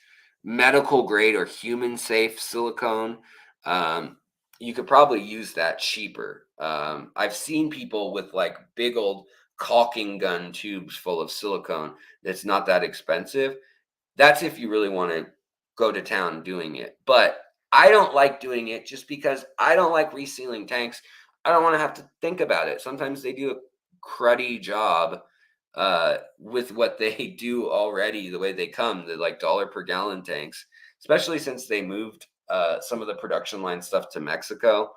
Speaker 1: medical grade or human safe silicone, um, you could probably use that cheaper. I've seen people with like big old caulking gun tubes full of silicone that's not that expensive. That's if you really want to go to town doing it. But I don't like doing it just because I don't like resealing tanks. I don't want to have to think about it. Sometimes they do a cruddy job with what they do already, the way they come, the like dollar per gallon tanks, especially since they moved some of the production line stuff to Mexico.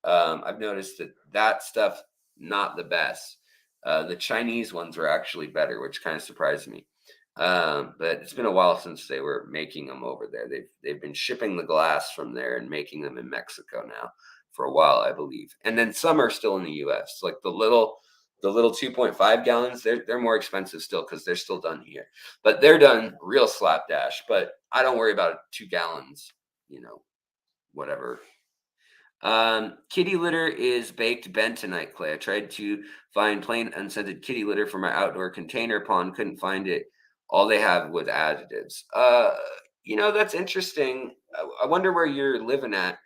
Speaker 1: I've noticed that stuff not the best. The Chinese ones were actually better, which kind of surprised me. But it's been a while since they were making them over there. They've been shipping the glass from there and making them in Mexico now for a while, I believe. And then some are still in the U.S. Like the little 2.5 gallons, they're more expensive still because they're still done here. But they're done real slapdash. But I don't worry about 2 gallons, whatever. Kitty litter is baked bentonite clay. I tried to find plain unscented kitty litter for my outdoor container pond. Couldn't find it. All they have was additives. That's interesting. I wonder where you're living at.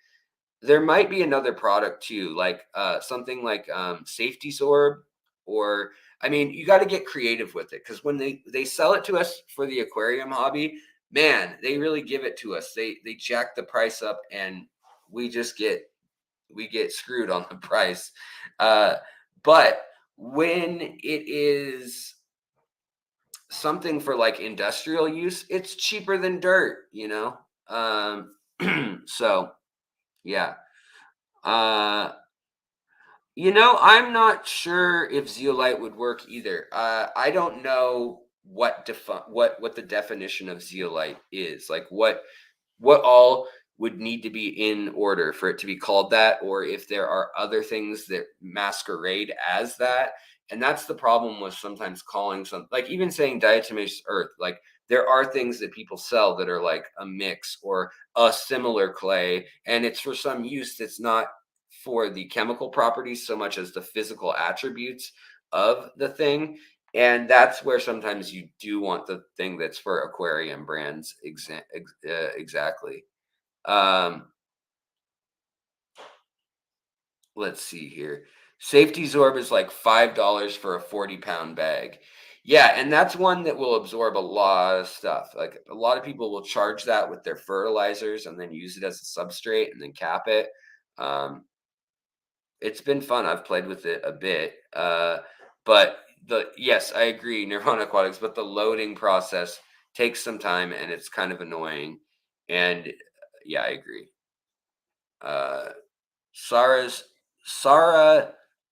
Speaker 1: There might be another product too, like something like safety sorb, or I mean, you got to get creative with it because when they sell it to us for the aquarium hobby, man, they really give it to us. They jack the price up, and we just get screwed on the price. Uh, but when it is something for like industrial use, it's cheaper than dirt. So yeah. Uh, I'm not sure if zeolite would work either. I don't know what the definition of zeolite is. Like what all would need to be in order for it to be called that, or if there are other things that masquerade as that. And that's the problem with sometimes calling some, like even saying diatomaceous earth. Like there are things that people sell that are like a mix or a similar clay, and it's for some use that's not for the chemical properties so much as the physical attributes of the thing. And that's where sometimes you do want the thing that's for aquarium brands. Exactly. Um, let's see here. Safety Zorb is like $5 for a 40-pound bag. Yeah, and that's one that will absorb a lot of stuff. Like a lot of people will charge that with their fertilizers and then use it as a substrate and then cap it. Um, it's been fun. I've played with it a bit. But yes, I agree, Nirvana Aquatics, but the loading process takes some time and it's kind of annoying. And yeah, I agree. Uh, Sarah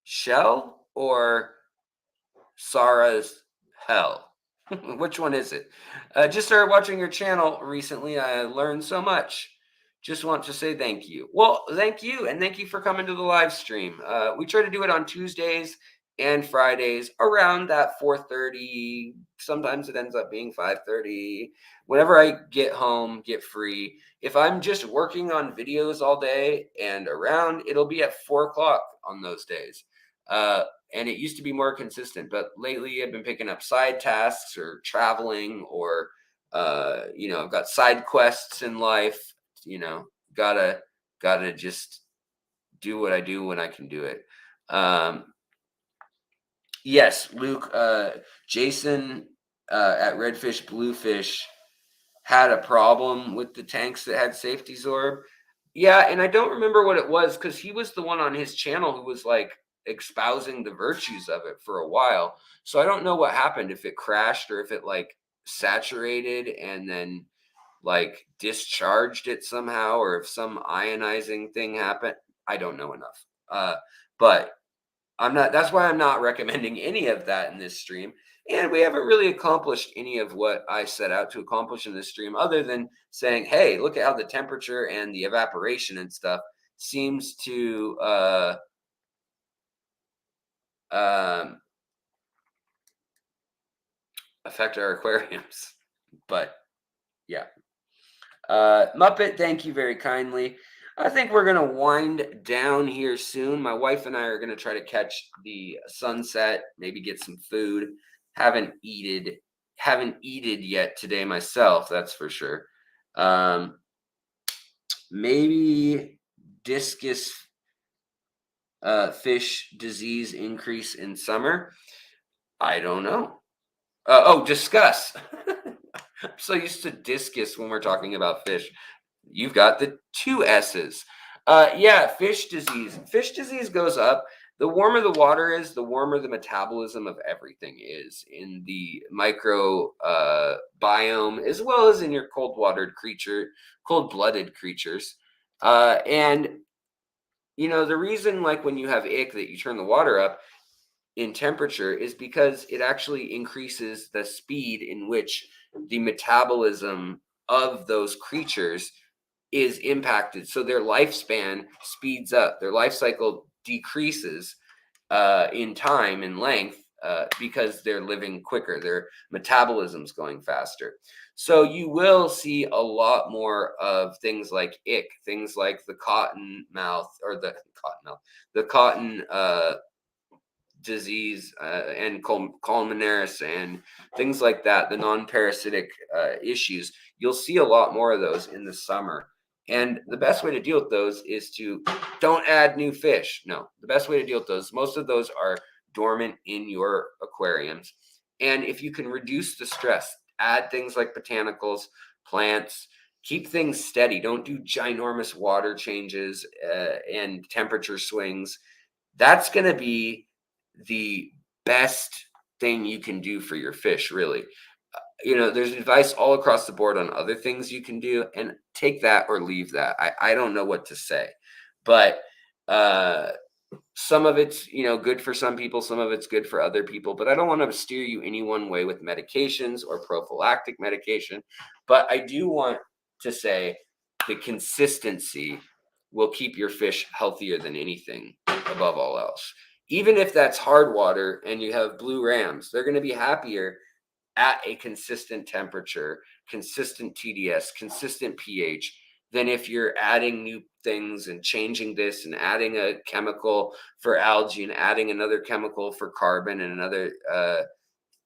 Speaker 1: Shell or Sarah's Hell? Which one is it? Just started watching your channel recently. I learned so much. Just want to say thank you. Well, thank you, and thank you for coming to the live stream. We try to do it on Tuesdays and Fridays around that 4:30. Sometimes it ends up being 5:30. Whenever I get home, get free. If I'm just working on videos all day and around, it'll be at 4 o'clock on those days. Uh, and it used to be more consistent, but lately I've been picking up side tasks or traveling, or I've got side quests in life. you know gotta gotta just do what I do when I can do it. Yes, Luke. Jason at Redfish Bluefish had a problem with the tanks that had safety zorb. Yeah, and I don't remember what it was because he was the one on his channel who was like espousing the virtues of it for a while. So I don't know what happened, if it crashed or if it like saturated and then like discharged it somehow, or if some ionizing thing happened. I don't know enough. But that's why I'm not recommending any of that in this stream. And we haven't really accomplished any of what I set out to accomplish in this stream, other than saying, hey, look at how the temperature and the evaporation and stuff seems to um, affect our aquariums. But yeah. Muppet, thank you very kindly. I think we're gonna wind down here soon. My wife and I are gonna try to catch the sunset, maybe get some food. Haven't eaten yet today myself, that's for sure. Um, maybe discus fish disease increase in summer. I don't know. Oh, discuss. I'm so used to discus when we're talking about fish. You've got the two S's. Yeah, fish disease. Fish disease goes up. The warmer the water is, the warmer the metabolism of everything is in the micro biome, as well as in your cold-blooded creatures. And the reason, like when you have ick, that you turn the water up in temperature is because it actually increases the speed in which the metabolism of those creatures is impacted. So their lifespan speeds up, their life cycle decreases in time and length because they're living quicker, their metabolism's going faster. So you will see a lot more of things like ick, things like the cotton mouth, or the cotton disease, and colmenares and things like that, the non-parasitic issues. You'll see a lot more of those in the summer. And the best way to deal with those is to don't add new fish. No, the best way to deal with those, most of those are dormant in your aquariums. And if you can reduce the stress, add things like botanicals, plants, keep things steady. Don't do ginormous water changes and temperature swings. That's going to be the best thing you can do for your fish, really. There's advice all across the board on other things you can do, and take that or leave that. I don't know what to say, but uh, some of it's good for some people, some of it's good for other people, but I don't want to steer you any one way with medications or prophylactic medication. But I do want to say the consistency will keep your fish healthier than anything, above all else. Even if that's hard water and you have blue rams, they're going to be happier at a consistent temperature, consistent TDS, consistent pH, than if you're adding new things and changing this and adding a chemical for algae and adding another chemical for carbon and another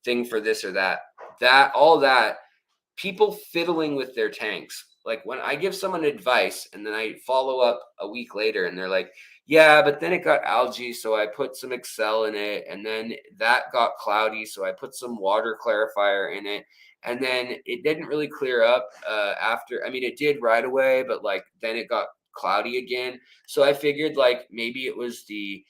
Speaker 1: thing for this or that. All that, people fiddling with their tanks. Like when I give someone advice and then I follow up a week later and they're like, yeah, but then it got algae, so I put some Excel in it, and then that got cloudy, so I put some water clarifier in it, and then it didn't really clear up after. I mean, it did right away, but like then it got cloudy again. So I figured like maybe it was the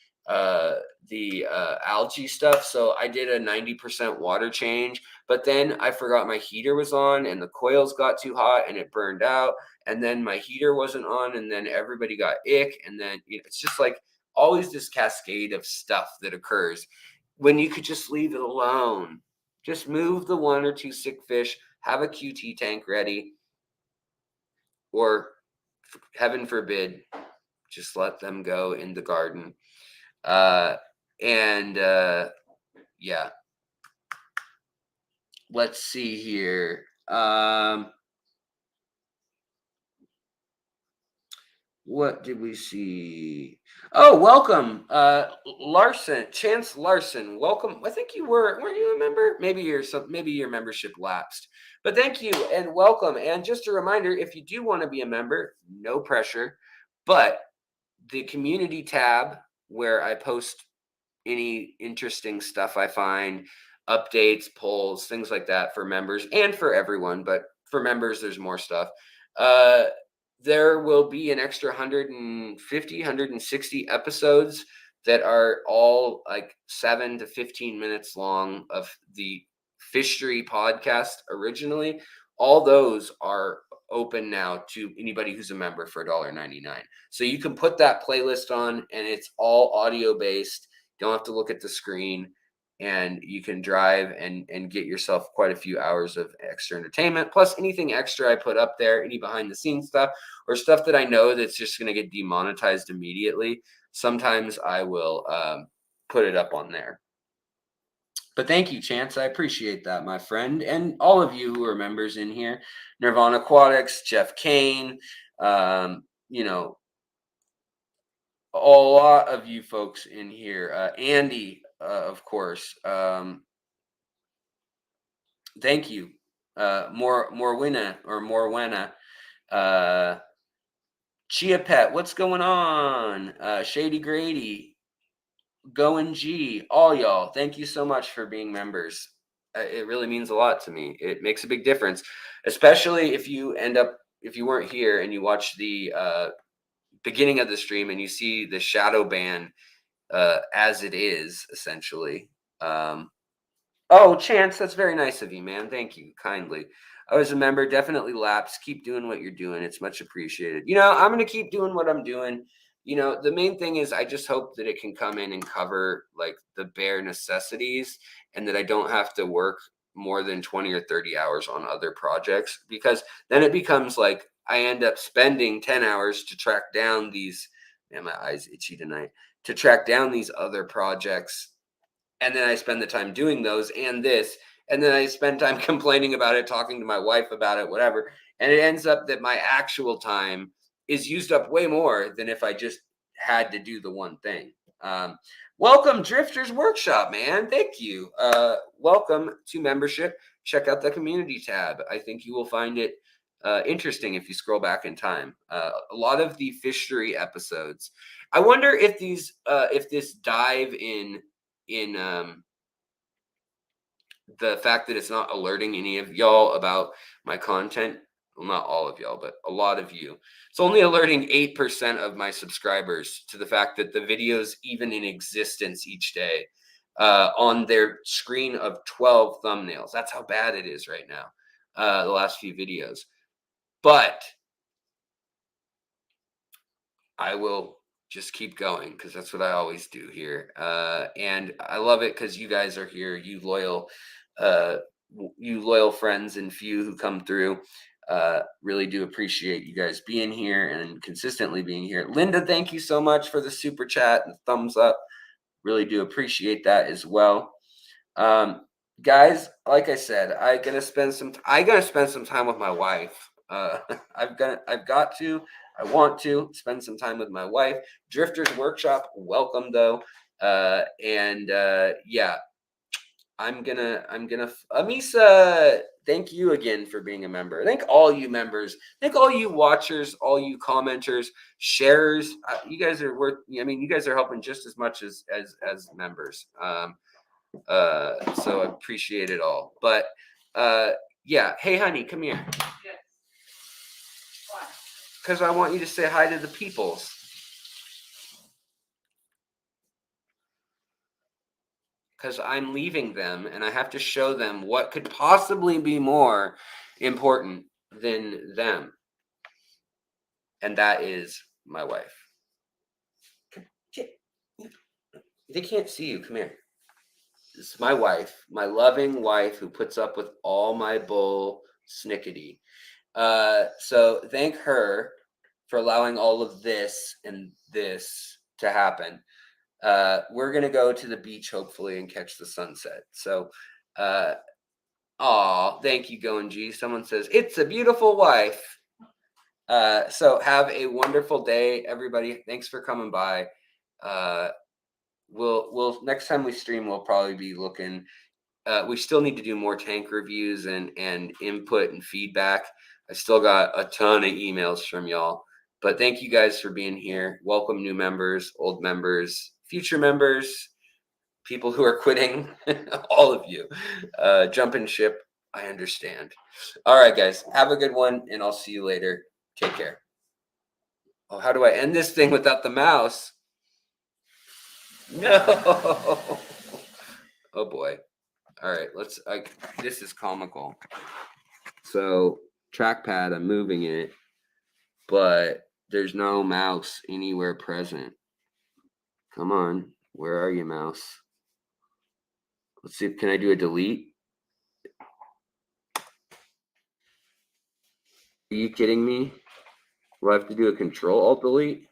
Speaker 1: algae stuff. So I did a 90% water change, but then I forgot my heater was on and the coils got too hot and it burned out. And then my heater wasn't on, and then everybody got ick. And then it's just like always this cascade of stuff that occurs when you could just leave it alone. Just move the one or two sick fish, have a QT tank ready, or heaven forbid, just let them go in the garden. And yeah, let's see here. What did we see? Oh, welcome, Chance Larson. Welcome. I think weren't you a member? Maybe your membership lapsed. But thank you and welcome. And just a reminder, if you do want to be a member, no pressure, but the community tab where I post any interesting stuff I find, updates, polls, things like that for members and for everyone. But for members, there's more stuff. There will be an extra 150, 160 episodes that are all like 7 to 15 minutes long of the Fishery podcast originally. All those are open now to anybody who's a member for $1.99. So you can put that playlist on and it's all audio based. Don't have to look at the screen, and you can drive and get yourself quite a few hours of extra entertainment, plus anything extra I put up there, any behind the scenes stuff or stuff that I know that's just going to get demonetized immediately. Sometimes I will put it up on there. But thank you, Chance. I appreciate that, my friend. And all of you who are members in here, Nirvana Aquatics, Jeff Kane, a lot of you folks in here. Andy, of course. Thank you. Morwena. Uh, Chia Pet, what's going on? Shady Grady, Going G, all y'all. Thank you so much for being members. It really means a lot to me. It makes a big difference, especially if you weren't here and you watch the beginning of the stream and you see the shadow ban as it is essentially. Oh, Chance, that's very nice of you, man. Thank you kindly. I was a member, definitely lapsed. Keep doing what you're doing. It's much appreciated. I'm going to keep doing what I'm doing. The main thing is I just hope that it can come in and cover like the bare necessities and that I don't have to work more than 20 or 30 hours on other projects, because then it becomes like I end up spending 10 hours to track down these, man, my eyes itchy tonight, to track down these other projects, and then I spend the time doing those and this, and then I spend time complaining about it, talking to my wife about it, whatever. And it ends up that my actual time is used up way more than if I just had to do the one thing. Welcome, Drifters Workshop, man. Thank you. Welcome to membership. Check out the community tab. I think you will find it interesting if you scroll back in time. A lot of the fishery episodes. I wonder if if this dive in the fact that it's not alerting any of y'all about my content. Well, not all of y'all, but a lot of you. It's only alerting 8% of my subscribers to the fact that the videos even in existence each day on their screen of 12 thumbnails. That's how bad it is right now, the last few videos. But I will just keep going because that's what I always do here. And I love it because you guys are here, you loyal friends and few who come through. Really do appreciate you guys being here and consistently being here. Linda, thank you so much for the super chat and thumbs up. Really do appreciate that as well. Guys, like I said, I gotta spend some time with my wife. I've got to. I want to spend some time with my wife. Drifters Workshop, welcome though. Yeah, I'm gonna Amisa, thank you again for being a member. Thank all you members. Thank all you watchers, all you commenters, sharers. You guys are worth. You guys are helping just as much as members. So I appreciate it all. But yeah, hey honey, come here. Yes. Why? Because I want you to say hi to the peoples. Because I'm leaving them and I have to show them what could possibly be more important than them. And that is my wife. They can't see you. Come here. This is my wife, my loving wife who puts up with all my bull snickety. So thank her for allowing all of this and this to happen. We're gonna go to the beach hopefully and catch the sunset. So thank you, Going G. Someone says it's a beautiful wife. So have a wonderful day, everybody. Thanks for coming by. We'll next time we stream, we'll probably be looking. We still need to do more tank reviews and input and feedback. I still got a ton of emails from y'all, but thank you guys for being here. Welcome new members, old members, future members, people who are quitting, all of you. Jumping ship, I understand. All right, guys, have a good one, and I'll see you later. Take care. Oh, how do I end this thing without the mouse? No. Oh boy. All right, this is comical. So trackpad, I'm moving it, but there's no mouse anywhere present. Come on, where are you, mouse? Let's see, can I do a delete? Are you kidding me? Do I have to do a Control-Alt-Delete?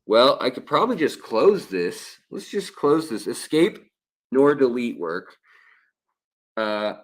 Speaker 1: Well, I could probably just close this. Let's just close this. Escape nor delete work. Uh,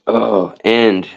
Speaker 1: oh, and